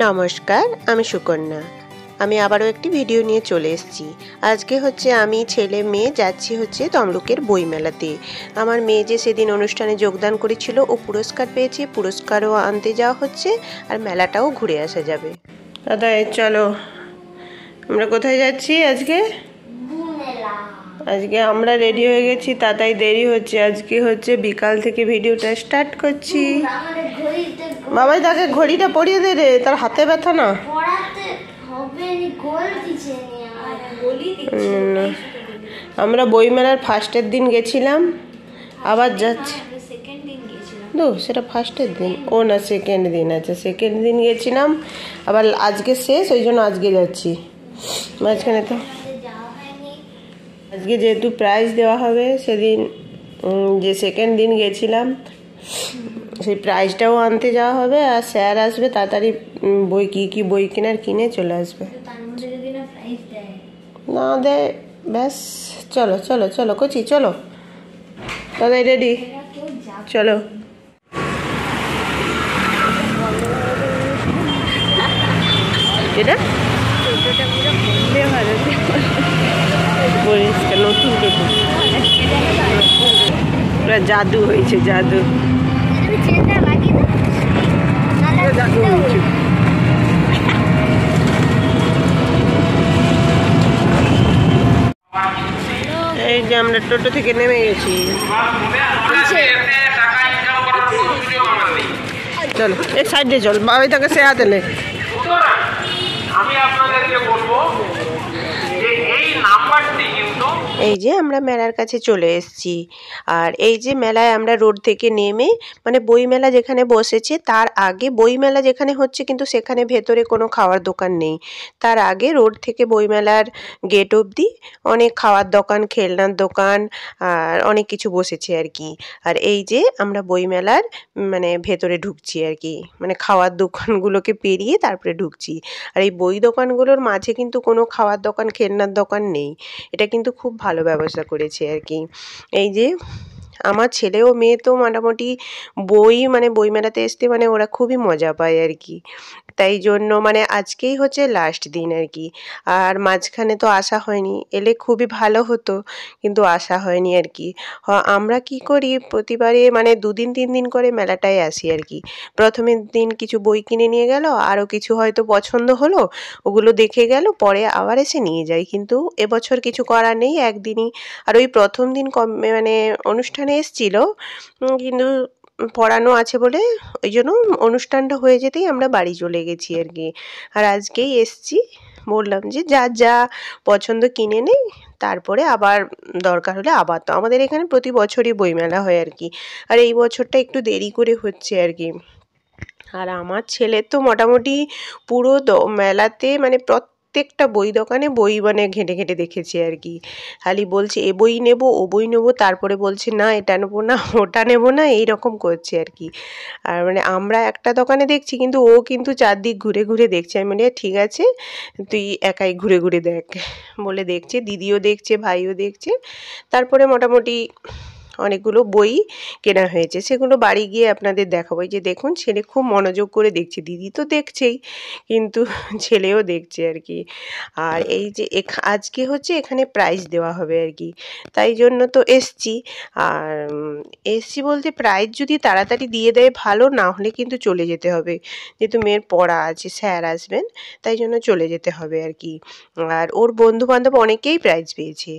নমস্কার, আমি সুকন্যা। আমি আবারও একটি ভিডিও নিয়ে চলে এসেছি। আজকে আমি ছেলে মেয়ে যাচ্ছি তমলুকের বইমেলাতে। আমার মেয়ে যে সেদিন অনুষ্ঠানে যোগদান করেছিল ও পুরস্কার পেয়েছে, পুরস্কারও আনতে যাওয়া হচ্ছে আর মেলাটাও ঘুরে আসা যাবে। দাদা চলো, আমরা কোথায় যাচ্ছি আজকে? আজকে আমরা রেডি হয়ে গেছি, তাই দেরি হচ্ছে। আজকে বিকাল থেকে ভিডিওটা স্টার্ট করছি। বাবাই তাকে ঘড়িটা পরিয়ে দে রে, তার হাতে ব্যথা না। আমরা বইমেলার ফার্স্টের দিন গেছিলাম, আবার যাচ্ছি। সেটা ফার্স্টের দিন, ও না সেকেন্ড দিন। আচ্ছা, সেকেন্ড দিন গেছিলাম, আবার আজকে শেষ, ওই জন্য আজকে যাচ্ছি। মাঝখানে তো আজকে যেহেতু প্রাইজ দেওয়া হবে, সেদিন যে সেকেন্ড দিন গেছিলাম সেই প্রাইজটাও আনতে যাওয়া হবে, আর স্যার আসবে তাড়াতাড়ি বই কি বই কেনার কিনে চলে আসবে। না দেয়, ব্যাস। চলো চলো চলো কচি, চলো দাদাই রেডি, চলো। এটা নতুন জাদু হয়েছে, জাদু জাদু হয়েছে। এই যে আমরা টোটো থেকে নেমে গেছি, চলো এই সাইডে চল, বাবাই তাকে সে হাতে নে। আমি আপনাদেরকে বলবো যে এই নাম্বারটি কিন্তু এই যে আমরা মেলার কাছে চলে এসেছি। আর এই যে মেলায় আমরা রোড থেকে নেমে, মানে বইমেলা যেখানে বসেছে তার আগে, বইমেলা যেখানে হচ্ছে কিন্তু সেখানে ভেতরে কোনো খাওয়ার দোকান নেই। তার আগে রোড থেকে বইমেলার গেট অবধি অনেক খাওয়ার দোকান, খেলনার দোকান আর অনেক কিছু বসেছে আর কি। আর এই যে আমরা বইমেলার মানে ভেতরে ঢুকছি আর কি, মানে খাওয়ার দোকানগুলোকে পেরিয়ে তারপরে ঢুকছি। আর এই বই দোকানগুলোর মাঝে কিন্তু কোনো খাওয়ার দোকান, খেলনার দোকান নেই। এটা কিন্তু খুব ভালো ব্যবস্থা করেছে আর কি। এই যে আমার ছেলে ও মেয়ে তো মোটামুটি বইমেলাতে আসতে মানে ওরা খুবই মজা পায় আর কি। তাই জন্য মানে আজকেই লাস্ট দিন আর কি। আর মাঝখানে তো আসা হয়নি, এলে খুবই ভালো হতো, কিন্তু আসা হয়নি আর কি। আমরা কি করি, প্রতিবারে মানে 2 দিন 3 দিন করে মেলাটায় আসি আর কি। প্রথমের দিন কিছু বই কিনে নিয়ে গেল, আরও কিছু হয়তো পছন্দ হলো, ওগুলো দেখে গেল, পরে আবার এসে নিয়ে যাই। কিন্তু এবছর কিছু করার নেই, একদিনই। আর ওই প্রথম দিন মানে অনুষ্ঠানে এসছিল, কিন্তু পড়ানো আছে বলে ওই জন্য অনুষ্ঠানটা হয়ে যেতেই আমরা বাড়ি চলে গেছি আর কি। আর আজকেই এসছি, বললাম যে যা পছন্দ কিনে নেই, তারপরে আবার দরকার হলে আবার। তো আমাদের এখানে প্রতি বছরই বইমেলা হয় আর কি, আর এই বছরটা একটু দেরি করে হচ্ছে আর কি। আর আমার ছেলে তো মোটামুটি পুরো মেলাতে মানে প্রত্যেকটা বই দোকানে বই মানে ঘেঁটে ঘেঁটে দেখেছে আর কি। খালি বলছে এ বই নেবো, ও বই নেবো, তারপরে বলছে না এটা নেবো না, ওটা নেবো না, এইরকম করছে আর কি। আর মানে আমরা একটা দোকানে দেখছি, কিন্তু ও কিন্তু চারদিক ঘুরে ঘুরে দেখছে। আমি বলি ঠিক আছে, তুই একাই ঘুরে ঘুরে দেখ বলে দেখছে, দিদিও দেখছে, ভাইও দেখছে। তারপরে মোটামুটি অনেকগুলো বই কেনা হয়েছে, সেগুলো বাড়ি গিয়ে আপনাদের দেখাবো। যে দেখুন, ছেলে খুব মনোযোগ করে দেখছে, দিদি তো দেখছেই কিন্তু ছেলেও দেখছে আর কি। আর এই যে আজকে এখানে প্রাইজ দেওয়া হবে আর কি, তাই জন্য তো এসছি। আর এসছি বলতে প্রাইজ যদি তাড়াতাড়ি দিয়ে দেয় ভালো, না হলে কিন্তু চলে যেতে হবে, যেহেতু মেয়ের পড়া আছে, স্যার আসবেন, তাই জন্য চলে যেতে হবে আর কি। আর ওর বন্ধু বান্ধব অনেকেই প্রাইজ পেয়েছে।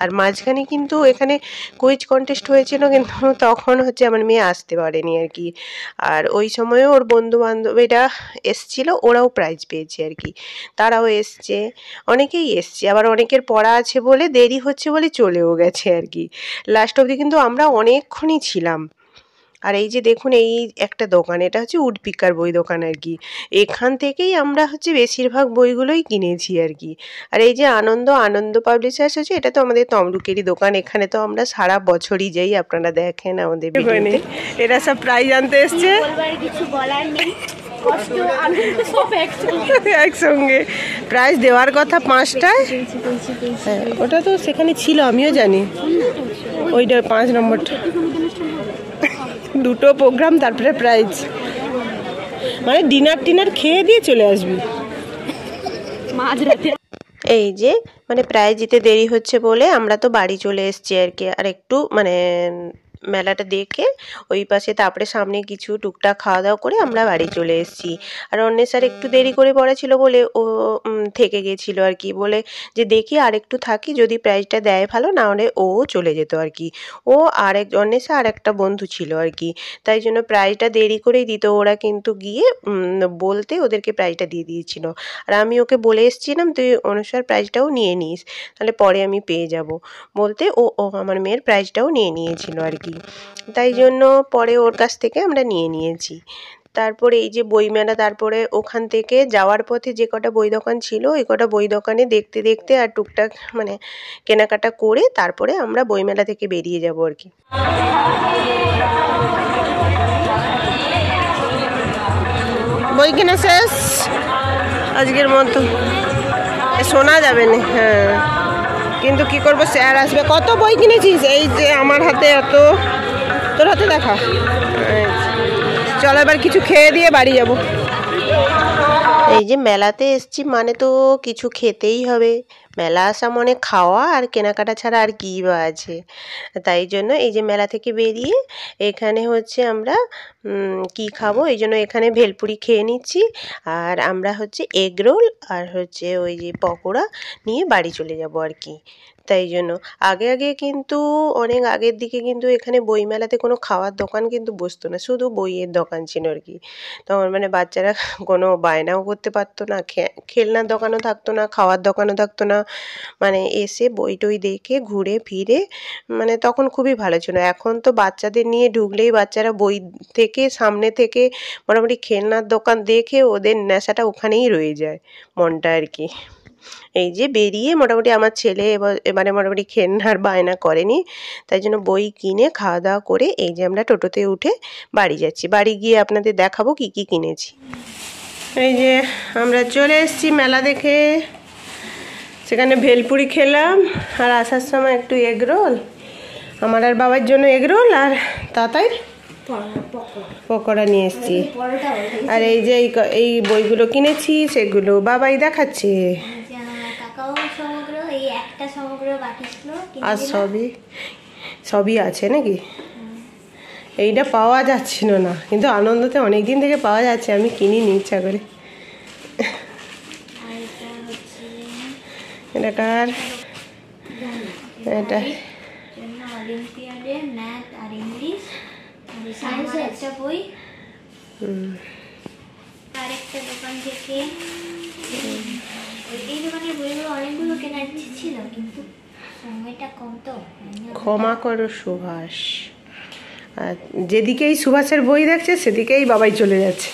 আর মাঝখানে কিন্তু এখানে কুইজ কন্টেস্ট হয়েছিল, কিন্তু তখন আমার মেয়ে আসতে পারেনি আর কি। আর ওই সময়ও ওর বন্ধু বান্ধবীরা এসছিল, ওরাও প্রাইজ পেয়েছে আর কি, তারাও এসছে, অনেকেই এসছে। আবার অনেকের পড়া আছে বলে দেরি হচ্ছে বলে চলেও গেছে আর কি। লাস্ট অবধি কিন্তু আমরা অনেকক্ষণই ছিলাম। আর এই যে দেখুন, এই একটা দোকান, এটা উডপিকার বই দোকান আর কি। এখান থেকেই আমরা বেশিরভাগ বইগুলোই কিনেছি আর কি। আর এই যে আনন্দ পাবলিশার্স এটা তো আমাদের তমলুকেরই দোকান। এখানে তো আমরা সারা বছরই যাই, আপনারা দেখেন আমাদের ভিডিওতে। এরা সব প্রাইজ আনতে এসছে, কিছু বলার নেই, একসঙ্গে প্রাইজ দেওয়ার কথা 5টায়। হ্যাঁ, ওটা তো সেখানে ছিল, আমিও জানি। ওইটা 5 নম্বরটা, 2টো প্রোগ্রাম তারপরে প্রাইজ। মানে ডিনার খেয়ে দিয়ে চলে আসবি মাঝরাতে। এই যে মানে প্রায় যেতে দেরি হচ্ছে বলে আমরা তো বাড়ি চলে এসেছি আর কি। আর একটু মানে মেলাটা দেখে ওই পাশে তারপরে সামনে কিছু টুকটাক খাওয়া দাওয়া করে আমরা বাড়ি চলে এসেছি। আর অন্বেষার একটু দেরি করে পড়া ছিল বলে ও থেকে গেছিলো আর কি, বলে যে দেখি আর একটু থাকি, যদি প্রাইজটা দেয় ভালো, না হলে ও চলে যেত আর কি। ও আর অন্বেষা আর একটা বন্ধু ছিল আর কি, তাই জন্য প্রাইজটা দেরি করেই দিত। ওরা কিন্তু গিয়ে বলতে ওদেরকে প্রাইজটা দিয়ে দিয়েছিল। আর আমি ওকে বলে এসেছিলাম তুই অনুসার প্রাইজটাও নিয়ে নিস, তাহলে পরে আমি পেয়ে যাব বলতে ও আমার মেয়ের প্রাইজটাও নিয়ে নিয়েছিল আর কি। তাই জন্য পরে ওর কাছ থেকে আমরা নিয়ে নিয়েছি। তারপরে এই যে বইমেলা, তারপরে ওখান থেকে যাওয়ার পথে যে কটা বই দোকান ছিল ওই কটা বই দোকানে দেখতে দেখতে আর টুকটাক মানে কেনাকাটা করে তারপরে আমরা বইমেলা থেকে বেরিয়ে যাব আর কি। বই কেনা শেষ আজকের মতো, শোনা যাবে না। হ্যাঁ, কিন্তু কি করবো, স্যার আসবে। কত বই কিনেছিস? এই যে আমার হাতে এত, তোর হাতে দেখা। চল এবার কিছু খেয়ে দিয়ে বাড়ি যাব। এই যে মেলাতে এসছি মানে তো কিছু খেতেই হবে। মেলা আসা মানে খাওয়া আর কেনাকাটা ছাড়া আর কী বা আছে। তাই জন্য এই যে মেলা থেকে বেরিয়ে এখানে হচ্ছে আমরা কি খাবো, এই জন্য এখানে ভেলপুরি খেয়ে নিচ্ছি। আর আমরা হচ্ছে এগ রোল আর হচ্ছে ওই যে পকোড়া নিয়ে বাড়ি চলে যাব আর কি। তাই জন্য আগে কিন্তু অনেক আগের দিকে কিন্তু এখানে বইমেলাতে কোনো খাওয়ার দোকান কিন্তু বসতো না, শুধু বইয়ের দোকান ছিল আর কি। তখন মানে বাচ্চারা কোনো বায়নাও করতে পারতো না, খেলনার দোকানও থাকতো না, খাওয়ার দোকানও থাকতো না। মানে এসে বই টই দেখে ঘুরে ফিরে মানে তখন খুবই ভালো ছিল। এখন তো বাচ্চাদের নিয়ে ঢুকলেই বাচ্চারা বই থেকে সামনে থেকে মোটামুটি খেলনার দোকান দেখে ওদের নেশাটা ওখানেই রয়ে যায় মনটা আর কি। এই যে বেরিয়ে মোটামুটি আমার ছেলে এবারে মোটামুটি খেলনার বায়না করেনি, তাই জন্য বই কিনে খাওয়া দাওয়া করে এই যে আমরা টোটোতে উঠে বাড়ি যাচ্ছি। বাড়ি গিয়ে আপনাদের দেখাবো কি কি কিনেছি। এই যে আমরা চলে এসেছি মেলা দেখে, সেখানে ভেলপুরি খেলাম আর আসার সময় একটু এগ রোল, আমার আর বাবার জন্য এগ রোল আর তাতাই পকোড়া নিয়ে এসেছি। আর এই যে এই বইগুলো কিনেছি সেগুলো বাবাই দেখাচ্ছে। আর সবই আছে নাকি? এইটা পাওয়া যাচ্ছিল না, কিন্তু আনন্দতে অনেক দিন থেকে পাওয়া যাচ্ছে, আমি কিনিনি ইচ্ছা করে। এটা কার? এটা ক্ষমা করো সুভাষ। আর যেদিকেই সুভাষের বই দেখছে সেদিকেই বাবাই চলে যাচ্ছে।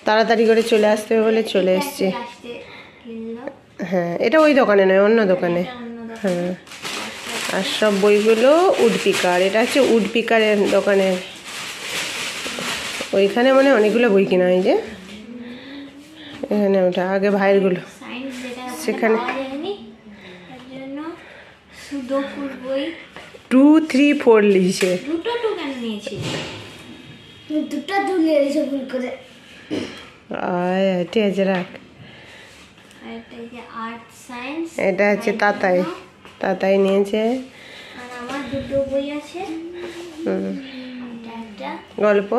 তাড়াতাড়ি করে চলে আসতে হবে বলে চলে এসছে। হ্যাঁ, এটা ওই দোকানে নয়, অন্য দোকানে। হ্যাঁ, আর সব বইগুলো উডপিকার, এটা হচ্ছে উডপিকারের দোকানের। ওইখানে মানে অনেকগুলো বই কিনা হয় যে এখানে, ওটা আগে ভাইয়েরগুলো সেখানে 2, 3, 4 লিখছে। ঠিক আছে রাখ। এটা হচ্ছে তাতাই নিয়েছে। গল্প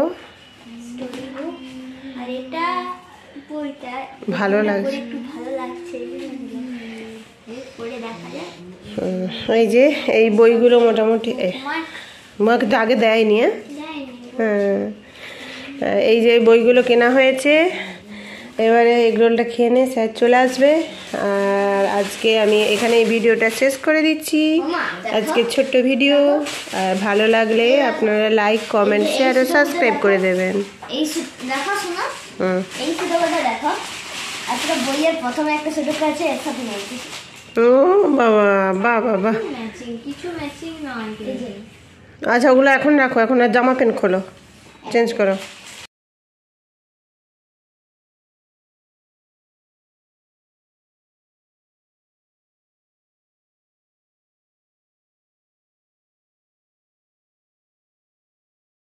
ভালো লাগছে। এই যে এই বইগুলো মোটামুটি মাকে আগে দেয়নি। হ্যাঁ, এই যে বইগুলো কেনা হয়েছে। এবারে এগরোলটা খেয়ে নিয়ে স্যার চলে আসবে। আর আজকে আমি এখানে এই ভিডিওটা শেষ করে দিচ্ছি, আজকে ছোট্ট ভিডিও। আর ভালো লাগলে আপনারা লাইক, কমেন্ট, শেয়ার ও সাবস্ক্রাইব করে দেবেন। ও বাবা বাবা বাবা, আচ্ছা ওগুলো এখন রাখো, এখন আর জামা প্যান্ট খোলো, চেঞ্জ করো।